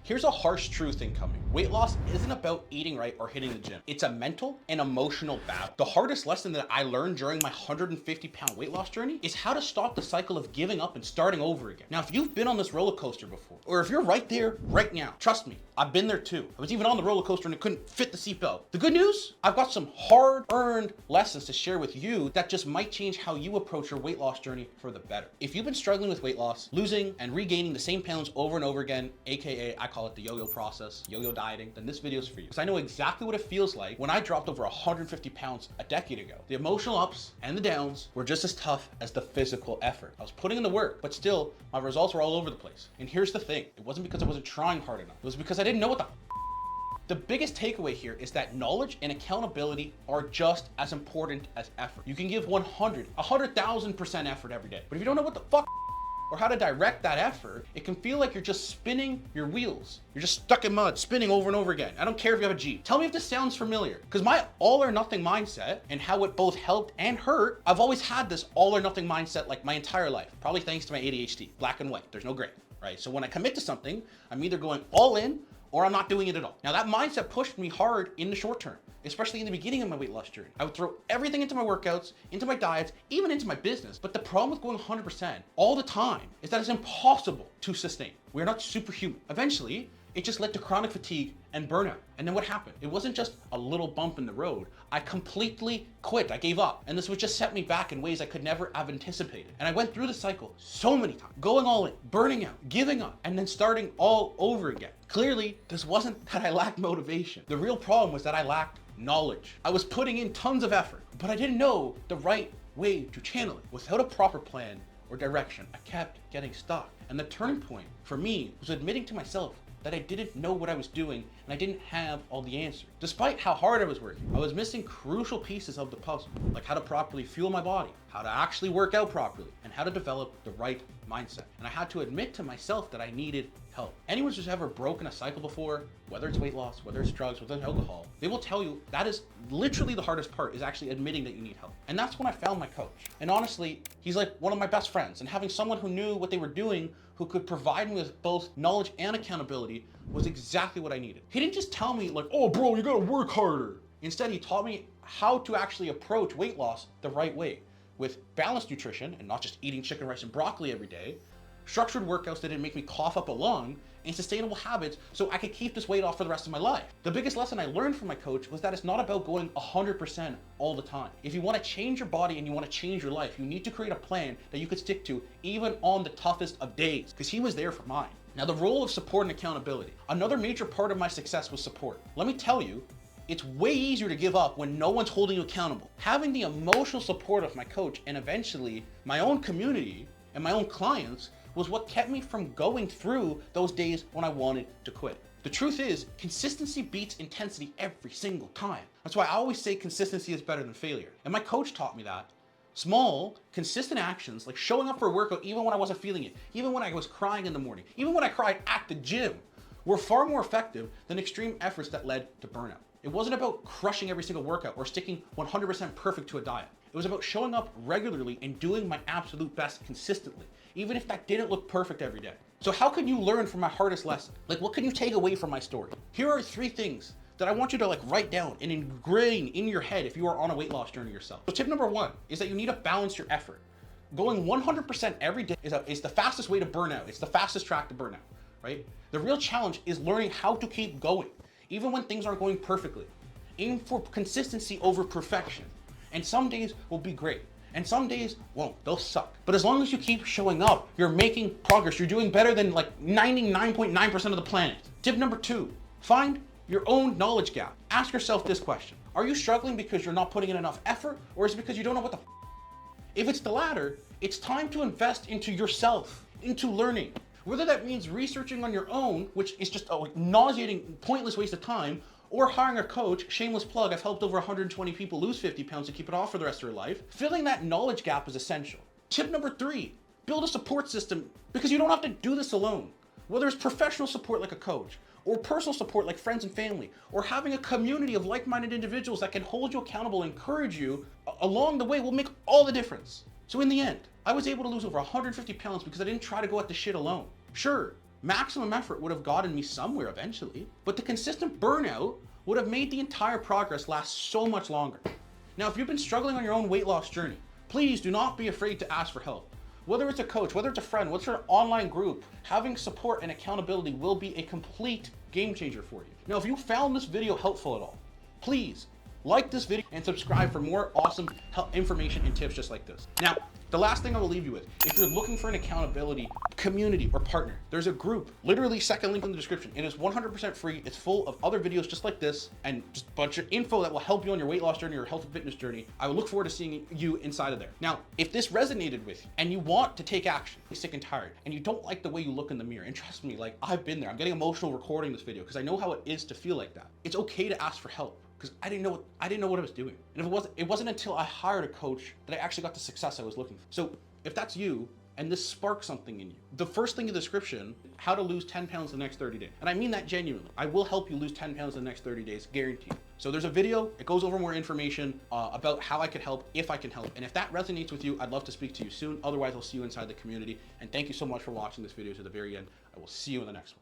Here's a harsh truth incoming. Weight loss isn't about eating right or hitting the gym. It's a mental and emotional battle. The hardest lesson that I learned during my 150-pound weight loss journey is how to stop the cycle of giving up and starting over again. Now, if you've been on this roller coaster before, or if you're right there right now, trust me, I've been there too. I was even on the roller coaster and it couldn't fit the seatbelt. The good news, I've got some hard-earned lessons to share with you that just might change how you approach your weight loss journey for the better. If you've been struggling with weight loss, losing and regaining the same pounds over and over again, AKA I call it the yo-yo process, yo-yo dieting, then this video is for you. Because I know exactly what it feels like when I dropped over 150 pounds a decade ago. The emotional ups and the downs were just as tough as the physical effort. I was putting in the work, but still, my results were all over the place. And here's the thing, it wasn't because I wasn't trying hard enough. It was because I didn't know what the biggest takeaway here is that knowledge and accountability are just as important as effort. You can give 100,000% effort every day, but if you don't know what the fuck or how to direct that effort, it can feel like you're just spinning your wheels. You're just stuck in mud, spinning over and over again. I don't care if you have a Jeep. Tell me if this sounds familiar, because my all or nothing mindset and how it both helped and hurt, I've always had this all or nothing mindset like my entire life, probably thanks to my ADHD, black and white, there's no gray, right? So when I commit to something, I'm either going all in or I'm not doing it at all. Now that mindset pushed me hard in the short term, especially in the beginning of my weight loss journey. I would throw everything into my workouts, into my diets, even into my business. But the problem with going 100% all the time is that it's impossible to sustain. We're not superhuman. Eventually, it just led to chronic fatigue and burnout. And then what happened? It wasn't just a little bump in the road. I completely quit. I gave up. And this would just set me back in ways I could never have anticipated. And I went through the cycle so many times, going all in, burning out, giving up, and then starting all over again. Clearly, this wasn't that I lacked motivation. The real problem was that I lacked knowledge. I was putting in tons of effort, but I didn't know the right way to channel it. Without a proper plan or direction, I kept getting stuck. And the turning point for me was admitting to myself that I didn't know what I was doing and I didn't have all the answers. Despite how hard I was working, I was missing crucial pieces of the puzzle, like how to properly fuel my body, how to actually work out properly, and how to develop the right mindset. And I had to admit to myself that I needed help. Anyone who's ever broken a cycle before, whether it's weight loss, whether it's drugs, whether it's alcohol, they will tell you that is literally the hardest part, is actually admitting that you need help. And that's when I found my coach. And honestly, he's like one of my best friends, and having someone who knew what they were doing, who could provide me with both knowledge and accountability, was exactly what I needed. He didn't just tell me like, oh bro, you gotta work harder. Instead, he taught me how to actually approach weight loss the right way, with balanced nutrition and not just eating chicken, rice, and broccoli every day, structured workouts that didn't make me cough up a lung, and sustainable habits so I could keep this weight off for the rest of my life. The biggest lesson I learned from my coach was that it's not about going 100% all the time. If you want to change your body and you want to change your life, you need to create a plan that you could stick to even on the toughest of days, because he was there for mine. Now, the role of support and accountability. Another major part of my success was support. Let me tell you, it's way easier to give up when no one's holding you accountable. Having the emotional support of my coach and eventually my own community and my own clients was what kept me from going through those days when I wanted to quit. The truth is, consistency beats intensity every single time. That's why I always say consistency is better than failure. And my coach taught me that. Small, consistent actions, like showing up for a workout even when I wasn't feeling it, even when I was crying in the morning, even when I cried at the gym, were far more effective than extreme efforts that led to burnout. It wasn't about crushing every single workout or sticking 100% perfect to a diet. It was about showing up regularly and doing my absolute best consistently, even if that didn't look perfect every day. So how can you learn from my hardest lesson? Like, what can you take away from my story? Here are 3 things that I want you to write down and ingrain in your head if you are on a weight loss journey yourself. So tip number 1 is that you need to balance your effort. Going 100% every day is the fastest way to burnout. It's the fastest track to burnout, right? The real challenge is learning how to keep going, even when things aren't going perfectly. Aim for consistency over perfection. And some days will be great, and some days won't, they'll suck. But as long as you keep showing up, you're making progress. You're doing better than 99.9% of the planet. Tip number 2, find your own knowledge gap. Ask yourself this question. Are you struggling because you're not putting in enough effort, or is it because you don't know what the If it's the latter, it's time to invest into yourself, into learning. Whether that means researching on your own, which is just a nauseating, pointless waste of time, or hiring a coach, shameless plug, I've helped over 120 people lose 50 pounds to keep it off for the rest of their life. Filling that knowledge gap is essential. Tip number 3, build a support system, because you don't have to do this alone. Whether it's professional support like a coach, or personal support like friends and family, or having a community of like-minded individuals that can hold you accountable and encourage you along the way will make all the difference. So in the end, I was able to lose over 150 pounds because I didn't try to go at the shit alone. Sure, Maximum effort would have gotten me somewhere eventually, but the consistent burnout would have made the entire progress last so much longer. Now, if you've been struggling on your own weight loss journey, please do not be afraid to ask for help. Whether it's a coach, whether it's a friend, whether it's an online group, having support and accountability will be a complete game changer for you. Now, if you found this video helpful at all, please like this video and subscribe for more awesome information and tips just like this. Now, the last thing I will leave you with, if you're looking for an accountability community or partner, there's a group, literally second link in the description. It is 100% free. It's full of other videos just like this and just a bunch of info that will help you on your weight loss journey or health and fitness journey. I would look forward to seeing you inside of there. Now, if this resonated with you and you want to take action, you're sick and tired, and you don't like the way you look in the mirror, and trust me, like I've been there. I'm getting emotional recording this video because I know how it is to feel like that. It's okay to ask for help, because I didn't know what I was doing. And it wasn't until I hired a coach that I actually got the success I was looking for. So if that's you and this sparks something in you, the first thing in the description, how to lose 10 pounds in the next 30 days. And I mean that genuinely. I will help you lose 10 pounds in the next 30 days, guaranteed. So there's a video, it goes over more information about how I could help, if I can help. And if that resonates with you, I'd love to speak to you soon. Otherwise, I'll see you inside the community. And thank you so much for watching this video to the very end. I will see you in the next one.